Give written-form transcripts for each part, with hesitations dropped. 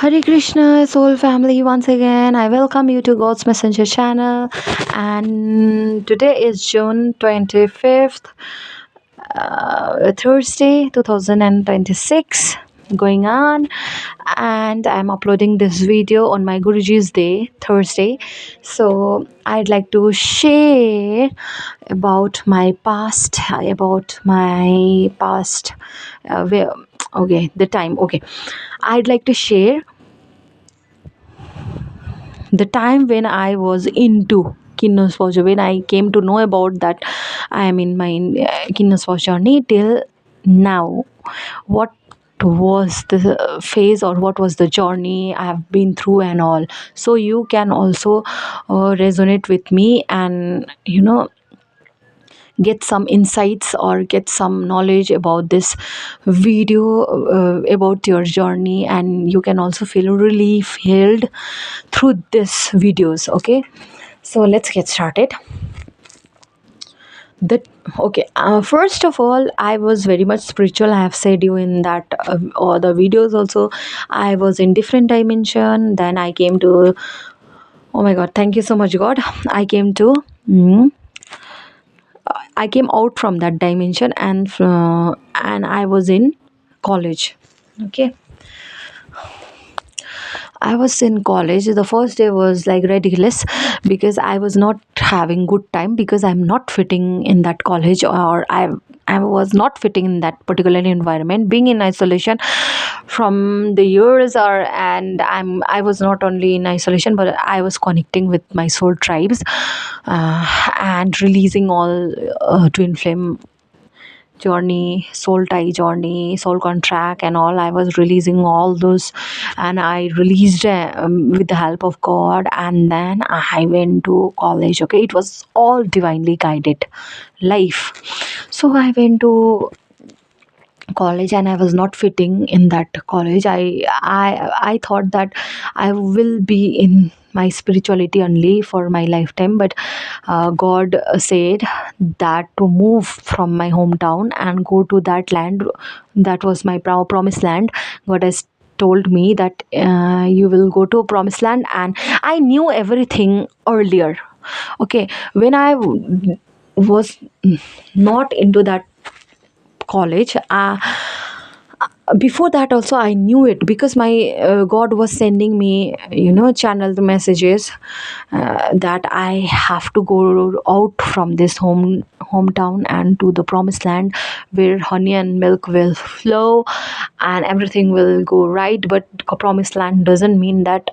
Hare Krishna, soul family. Once again, I welcome you to God's Messenger channel. And today is June 25th, Thursday, 2026. Going on, and I'm uploading this video on my Guruji's day, Thursday. So, I'd like to share about my past, where, okay, the time, okay. I'd like to share the time when I was into Kinnoswaz, when I came to know about that I am in my Kinnoswaz journey till now, what was the phase or what was the journey I have been through and all. So you can also resonate with me and get some insights or get some knowledge about this video, about your journey, and you can also feel relief healed through this videos. Okay, so let's get started. The okay, first of all, I was very much spiritual. I have said you in that or the videos also. I was in different dimension. Then I came to, oh my god, thank you so much God. I came to I came out from that dimension, and I was in college. Okay, I was in college. The first day was like ridiculous because I was not having good time because I'm not fitting in that college, or I was not fitting in that particular environment. Being in isolation from the years, or and I was not only in isolation, but I was connecting with my soul tribes, and releasing all twin flame journey, soul tie journey, soul contract, and all. I was releasing all those, and I released with the help of God. And then I went to college. Okay, it was all divinely guided life. So I went to college and I was not fitting in that college. I thought that I will be in my spirituality only for my lifetime, but God said that to move from my hometown and go to that land. That was my promised land. God has told me that you will go to promised land, and I knew everything earlier. Okay, when I was not into that college, before that also I knew it because my God was sending me channeled messages that I have to go out from this hometown and to the promised land where honey and milk will flow and everything will go right. But promised land doesn't mean that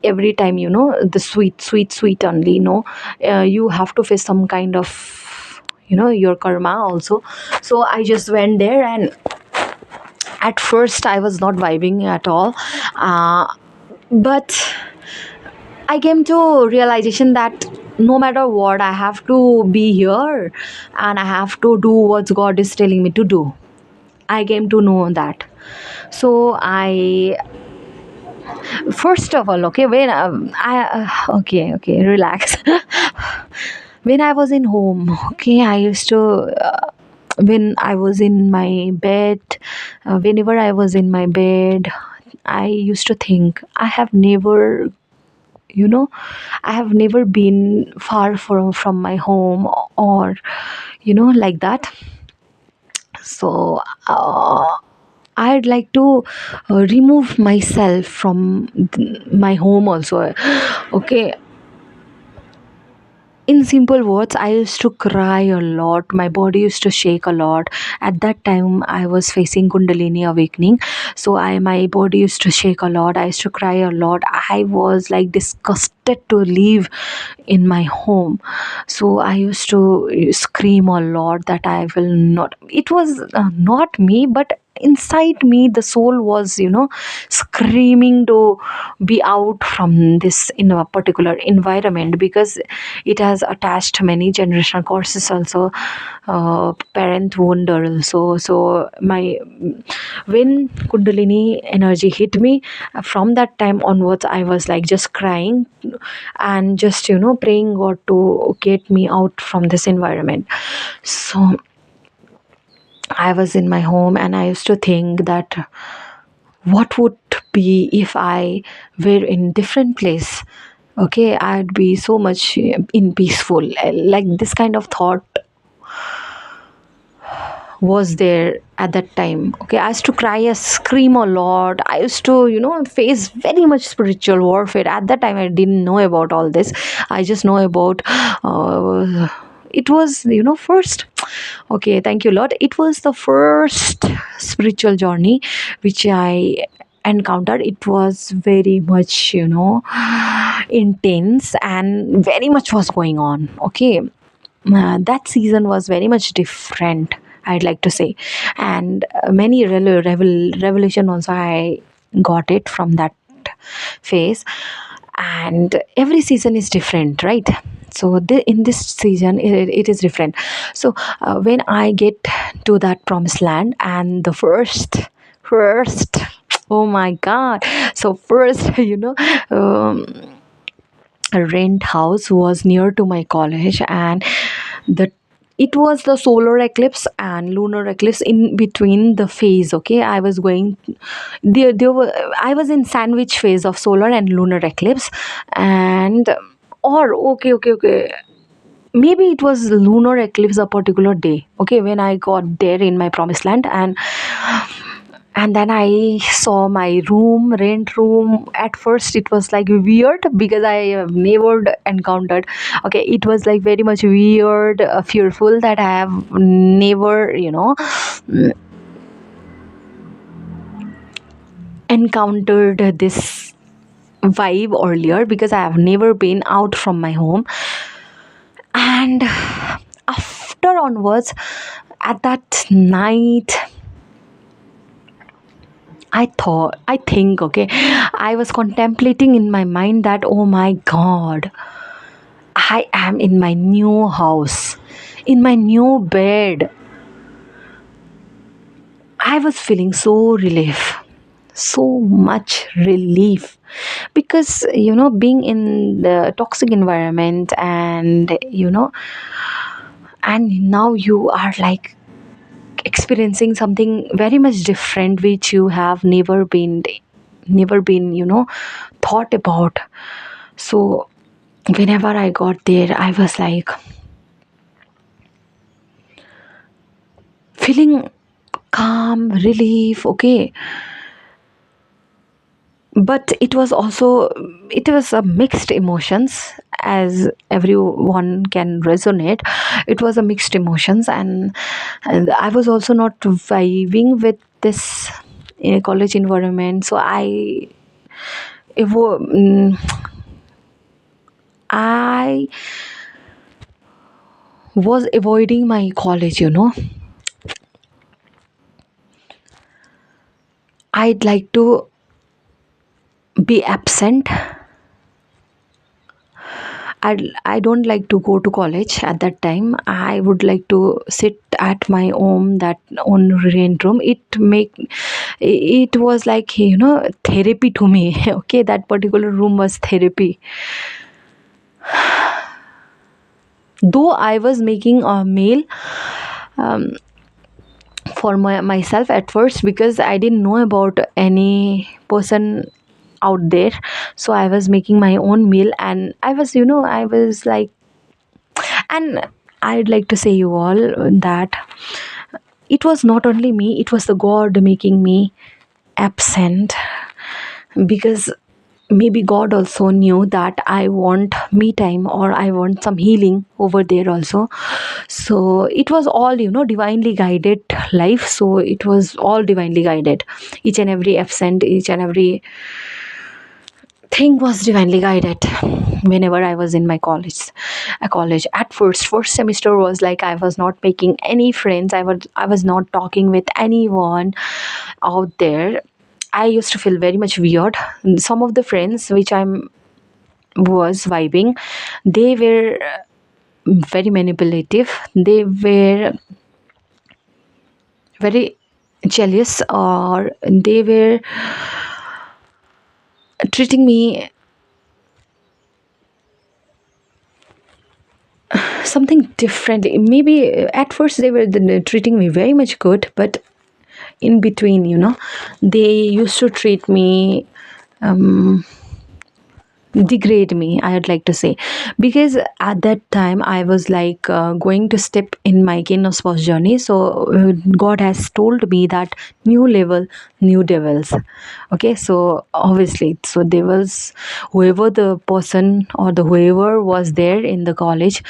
every time the sweet only. No, you have to face some kind of your karma also. So I just went there, and at first I was not vibing at all, but I came to realization that no matter what, I have to be here and I have to do what God is telling me to do. I came to know that. So I, first of all, okay, when okay, relax. When I was in home, okay, I used to when I was in my bed, whenever I was in my bed, I used to think I have never, you know, I have never been far from my home, or like that. So I'd like to remove myself from my home also. Okay, in simple words, I used to cry a lot. My body used to shake a lot. At that time I was facing kundalini awakening, so my body used to shake a lot. I used to cry a lot. I was like disgusted to leave in my home. So I used to scream a lot that I will not. It was not me, but inside me the soul was screaming to be out from this in a particular environment, because it has attached many generational courses also, parent wound also. So my, when kundalini energy hit me, from that time onwards I was like just crying and just praying God to get me out from this environment. So I was in my home and I used to think that what would be if I were in different place? Okay, I'd be so much in peaceful. Like this kind of thought was there at that time. Okay, I used to cry and scream a lot. I used to, face very much spiritual warfare. At that time I didn't know about all this. I just know about it was, first. Okay, thank you Lord. It was the first spiritual journey which I encountered. It was very much, intense, and very much was going on. Okay, that season was very much different, I'd like to say. And many revelation also I got it from that phase. And every season is different, right? So in this season it is different. So when I get to that promised land, and the first, oh my god. So first, a rent house was near to my college, and the it was the solar eclipse and lunar eclipse in between the phase. Okay, I was going there were I was in sandwich phase of solar and lunar eclipse. And or okay, maybe it was lunar eclipse a particular day, okay, when I got there in my promised land. And then I saw my rent room. At first it was like weird because I have never encountered. Okay, it was like very much weird, fearful, that I have never, encountered this vibe earlier, because I have never been out from my home. And after onwards, at that night, I think, okay, I was contemplating in my mind that, oh my god, I am in my new house, in my new bed. I was feeling so relief, so much relief, because being in the toxic environment, and now you are like experiencing something very much different, which you have never been thought about. So whenever I got there, I was like feeling calm, relief. Okay, but it was a mixed emotions, as everyone can resonate. It was a mixed emotions, and I was also not vibing with this college environment. So evo- mm, I was avoiding my college. I'd like to be absent. I don't like to go to college at that time. I would like to sit at my home, that own rent room. It was like, therapy to me. Okay, that particular room was therapy. Though I was making a meal um, for myself at first, because I didn't know about any person out there. So I was making my own meal, and I was like, and I'd like to say you all that it was not only me, it was the God making me absent, because maybe God also knew that I want me time, or I want some healing over there also. So it was all, divinely guided life. So it was all divinely guided. Each and every absent, each and every thing was divinely guided. Whenever I was in my college at first semester was like I was not making any friends. I was not talking with anyone out there. I used to feel very much weird. Some of the friends which I'm was vibing, they were very manipulative. They were very jealous, or they were treating me something differently. Maybe at first they were treating me very much good, but in between, they used to treat me, um, degrade me, I'd like to say, because at that time I was like going to step in my kingdom spouse journey. So God has told me that new level, new devils. Okay, so obviously, so devils, whoever the person or the whoever was there in the college,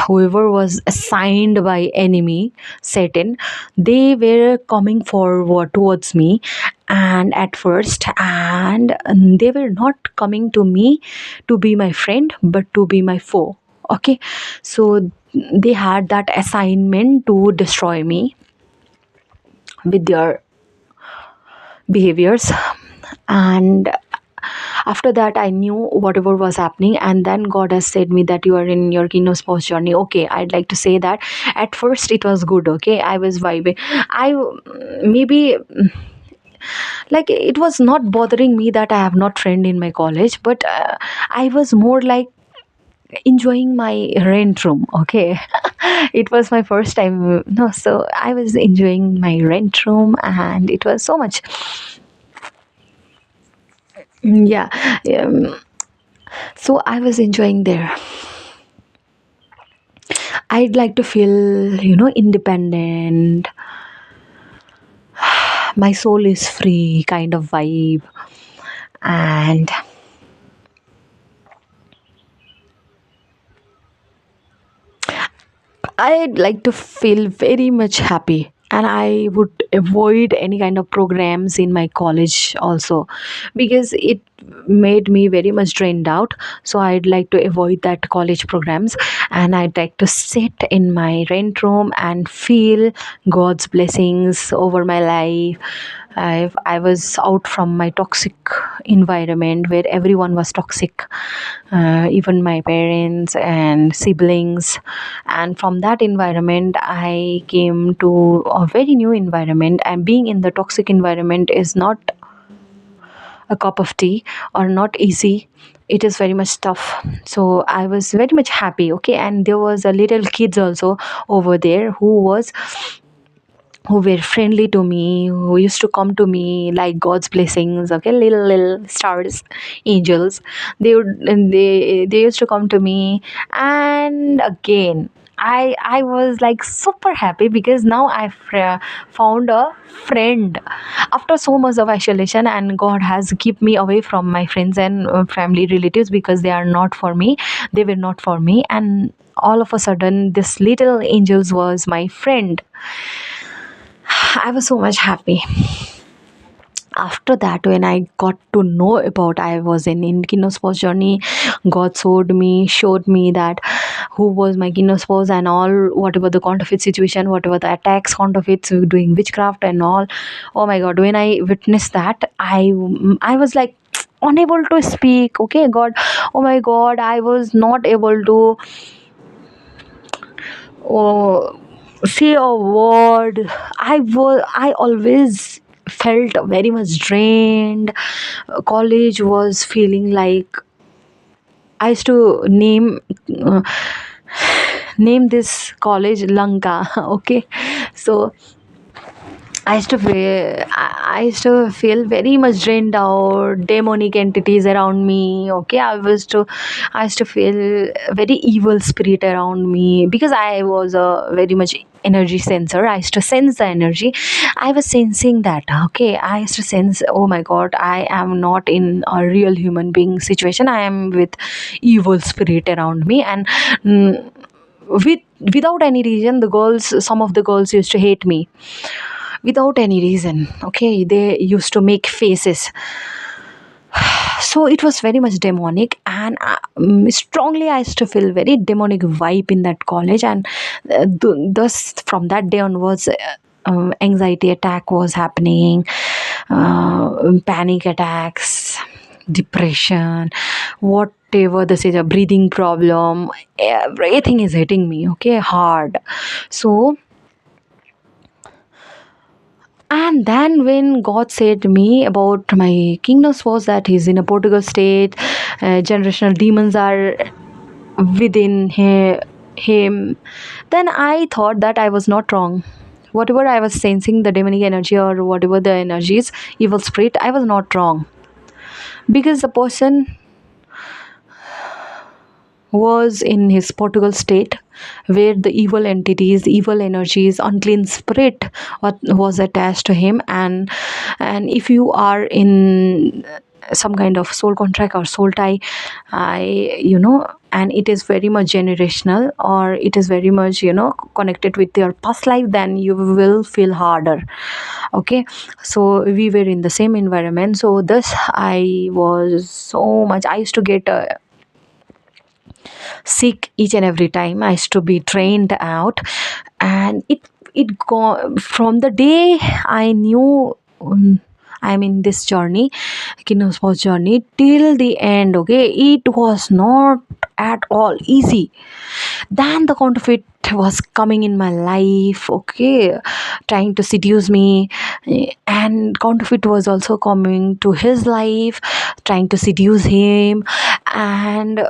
whoever was assigned by enemy Satan, they were coming forward towards me, and at first, and they were not coming to me to be my friend but to be my foe. Okay, so they had that assignment to destroy me with their behaviors. And after that I knew whatever was happening, and then God has said me that you are in your kingdom spouse journey. Okay, I'd like to say that at first it was good. Okay, I was vibing. I maybe, like, it was not bothering me that I have not friend in my college, but I was more like enjoying my rent room. Okay, it was my first time, no, so I was enjoying my rent room, and it was so much. Yeah. um, so I was enjoying there. I'd like to feel, independent, my soul is free kind of vibe. And I'd like to feel very much happy, and I would avoid any kind of programs in my college also, because it made me very much drained out. So I'd like to avoid that college programs, and I'd like to sit in my rent room and feel God's blessings over my life. I was out from my toxic environment where everyone was toxic, even my parents and siblings. And from that environment, I came to a very new environment. And being in the toxic environment is not a cup of tea, or not easy. It is very much tough. So I was very much happy. Okay, and there was a little kids also over there who were friendly to me, who used to come to me like God's blessings. Okay, little stars, angels. They would, and they used to come to me, and again, I was like super happy because now I found a friend after so much of isolation, and God has kept me away from my friends and family relatives because they are not for me. They were not for me, and all of a sudden, this little angels was my friend. I was so much happy. After that, when I got to know about I was in kingdom spouse journey, God showed me that who was my kingdom spouse and all, whatever the counterfeit situation, whatever the attacks, counterfeits, doing witchcraft and all. Oh my God, when I witnessed that, I was like unable to speak. Okay, God, oh my God, I was not able to oh, say a word. I always felt very much drained. College was feeling like I used to uh, name this college Lanka. Okay, so I used to feel very much drained out, demonic entities around me. Okay, I used to feel very evil spirit around me because I was a very much energy sensor. I used to sense the energy. I was sensing that. Okay, I used to sense. Oh my God, I am not in a real human being situation. I am with evil spirit around me, and with without any reason, some of the girls used to hate me without any reason. Okay, they used to make faces. So it was very much demonic, and strongly I used to feel very demonic vibe in that college. And thus from that day onwards, anxiety attack was happening, panic attacks, depression, whatever this is, a breathing problem, everything is hitting me, okay, hard. So, and then when God said to me about my kingdom was that he's in a Portugal state, generational demons are within him, then I thought that I was not wrong. whatever I was sensing, the demonic energy or whatever the energies, evil spirit, I was not wrong, because the person was in his Portugal state, where the evil entities, evil energies, unclean spirit was attached to him. And if you are in some kind of soul contract or soul tie, I and it is very much generational, or it is very much connected with your past life, then you will feel harder. Okay, so we were in the same environment. So this, I was so much, I used to get sick each and every time. I used to be drained out, and it go from the day I knew, I'm in this journey, Kinosport journey, till the end. Okay, it was not at all easy. Then the counterfeit was coming in my life, okay, trying to seduce me, and counterfeit was also coming to his life, trying to seduce him. And